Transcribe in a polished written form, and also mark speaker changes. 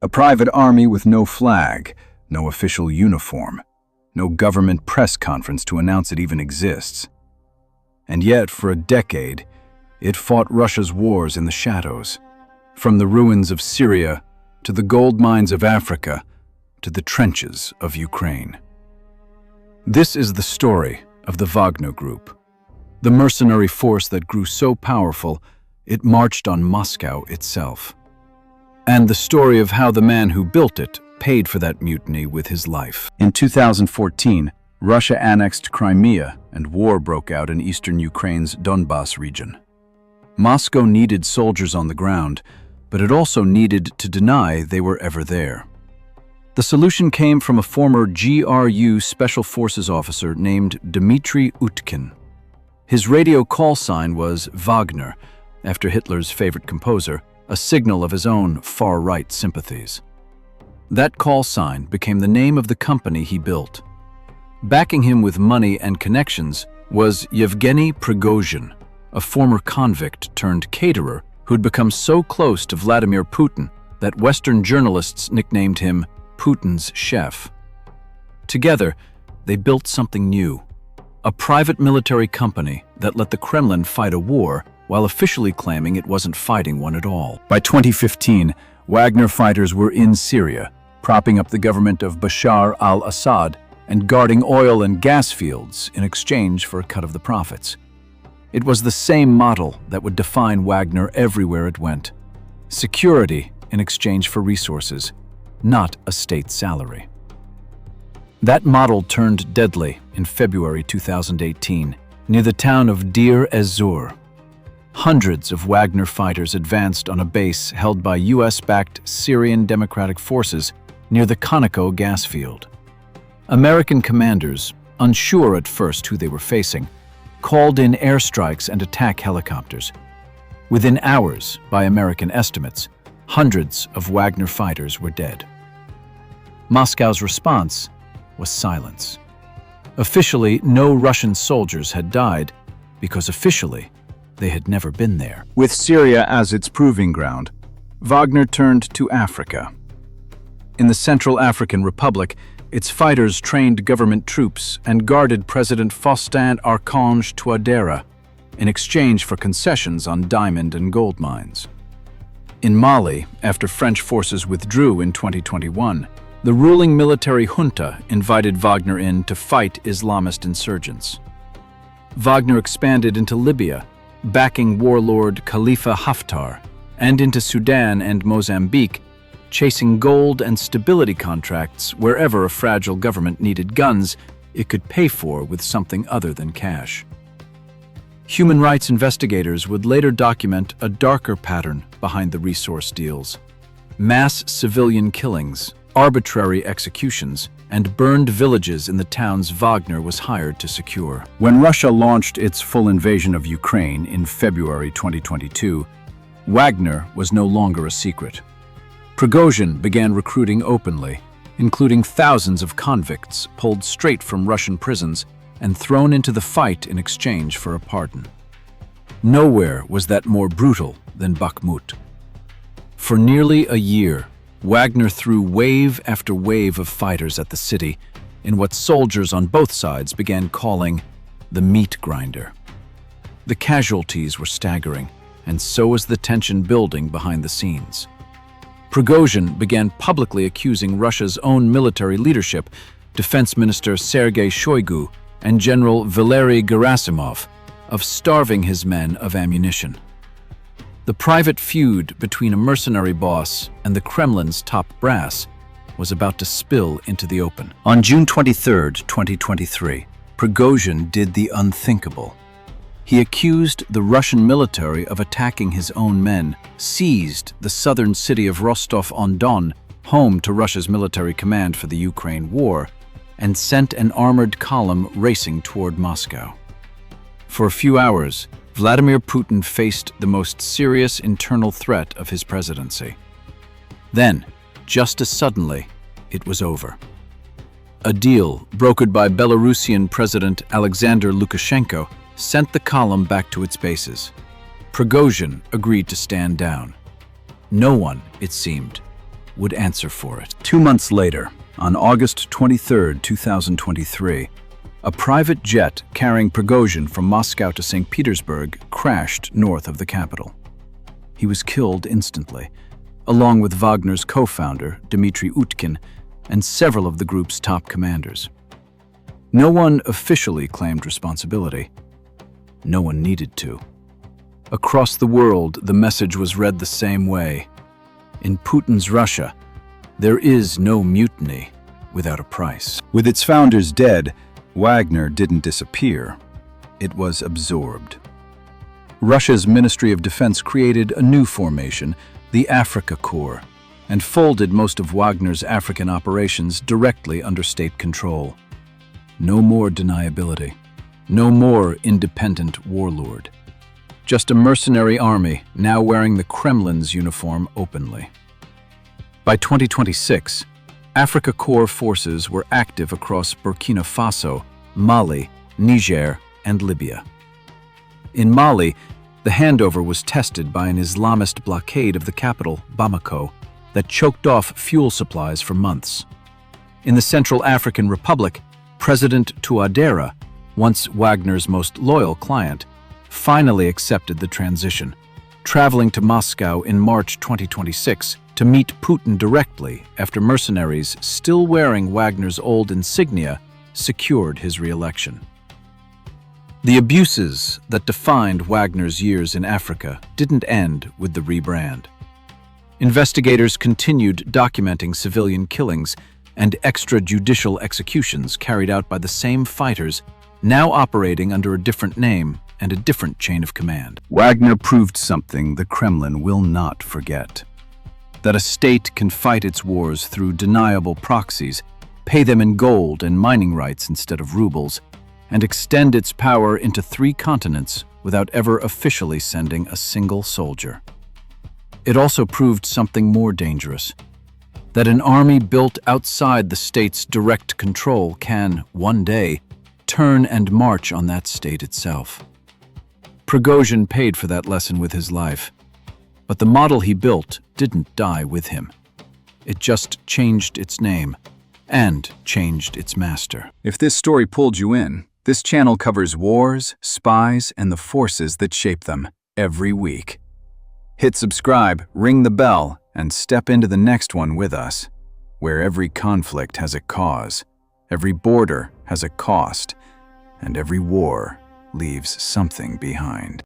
Speaker 1: A private army with no flag, no official uniform, no government press conference to announce it even exists. And yet, for a decade, it fought Russia's wars in the shadows, from the ruins of Syria to the gold mines of Africa to the trenches of Ukraine. This is the story of the Wagner Group, the mercenary force that grew so powerful it marched on Moscow itself. And the story of how the man who built it paid for that mutiny with his life. In 2014, Russia annexed Crimea and war broke out in eastern Ukraine's Donbas region. Moscow needed soldiers on the ground, but it also needed to deny they were ever there. The solution came from a former GRU Special Forces officer named Dmitry Utkin. His radio call sign was Wagner, after Hitler's favorite composer, a signal of his own far-right sympathies. That call sign became the name of the company he built. Backing him with money and connections was Yevgeny Prigozhin, a former convict turned caterer who'd become so close to Vladimir Putin that Western journalists nicknamed him Putin's chef. Together, they built something new, a private military company that let the Kremlin fight a war while officially claiming it wasn't fighting one at all. By 2015, Wagner fighters were in Syria, propping up the government of Bashar al-Assad and guarding oil and gas fields in exchange for a cut of the profits. It was the same model that would define Wagner everywhere it went. Security in exchange for resources, not a state salary. That model turned deadly in February 2018 near the town of Deir ez-Zor. Hundreds of Wagner fighters advanced on a base held by US-backed Syrian Democratic Forces near the Conoco gas field. American commanders, unsure at first who they were facing, called in airstrikes and attack helicopters. Within hours, by American estimates, hundreds of Wagner fighters were dead. Moscow's response was silence. Officially, no Russian soldiers had died, because officially, they had never been there. With Syria as its proving ground, Wagner turned to Africa. In the Central African Republic, its fighters trained government troops and guarded President Faustin Archange Touadéra in exchange for concessions on diamond and gold mines. In Mali, after French forces withdrew in 2021, the ruling military junta invited Wagner in to fight Islamist insurgents. Wagner expanded into Libya, backing warlord Khalifa Haftar, and into Sudan and Mozambique, chasing gold and stability contracts wherever a fragile government needed guns it could pay for with something other than cash. Human rights investigators would later document a darker pattern behind the resource deals: mass civilian killings, arbitrary executions, and burned villages in the towns Wagner was hired to secure. When Russia launched its full invasion of Ukraine in February 2022, Wagner was no longer a secret. Prigozhin began recruiting openly, including thousands of convicts pulled straight from Russian prisons and thrown into the fight in exchange for a pardon. Nowhere was that more brutal than Bakhmut. For nearly a year, Wagner threw wave after wave of fighters at the city in what soldiers on both sides began calling the meat grinder. The casualties were staggering, and so was the tension building behind the scenes. Prigozhin began publicly accusing Russia's own military leadership, Defense Minister Sergei Shoigu and General Valery Gerasimov, of starving his men of ammunition. The private feud between a mercenary boss and the Kremlin's top brass was about to spill into the open. On June 23, 2023, Prigozhin did the unthinkable. He accused the Russian military of attacking his own men, seized the southern city of Rostov-on-Don, home to Russia's military command for the Ukraine war, and sent an armored column racing toward Moscow. For a few hours, Vladimir Putin faced the most serious internal threat of his presidency. Then, just as suddenly, it was over. A deal brokered by Belarusian President Alexander Lukashenko sent the column back to its bases. Prigozhin agreed to stand down. No one, it seemed, would answer for it. 2 months later, on August 23, 2023, a private jet carrying Prigozhin from Moscow to St. Petersburg crashed north of the capital. He was killed instantly, along with Wagner's co-founder, Dmitry Utkin, and several of the group's top commanders. No one officially claimed responsibility. No one needed to. Across the world, the message was read the same way. In Putin's Russia, there is no mutiny without a price. With its founders dead, Wagner didn't disappear. It was absorbed. Russia's Ministry of Defense created a new formation, the Africa Corps, and folded most of Wagner's African operations directly under state control. No more deniability. No more independent warlord. Just a mercenary army now wearing the Kremlin's uniform openly. By 2026, Africa Corps forces were active across Burkina Faso, Mali, Niger, and Libya. In Mali, the handover was tested by an Islamist blockade of the capital, Bamako, that choked off fuel supplies for months. In the Central African Republic, President Touadéra, once Wagner's most loyal client, finally accepted the transition, traveling to Moscow in March 2026 to meet Putin directly after mercenaries still wearing Wagner's old insignia secured his re-election. The abuses that defined Wagner's years in Africa didn't end with the rebrand. Investigators continued documenting civilian killings and extrajudicial executions carried out by the same fighters, now operating under a different name and a different chain of command. Wagner proved something the Kremlin will not forget. That a state can fight its wars through deniable proxies, pay them in gold and mining rights instead of rubles, and extend its power into 3 continents without ever officially sending a single soldier. It also proved something more dangerous, that an army built outside the state's direct control can, one day, turn and march on that state itself. Prigozhin paid for that lesson with his life, but the model he built didn't die with him. It just changed its name and changed its master. If this story pulled you in, this channel covers wars, spies, and the forces that shape them every week. Hit subscribe, ring the bell, and step into the next one with us, where every conflict has a cause, every border has a cost, and every war leaves something behind.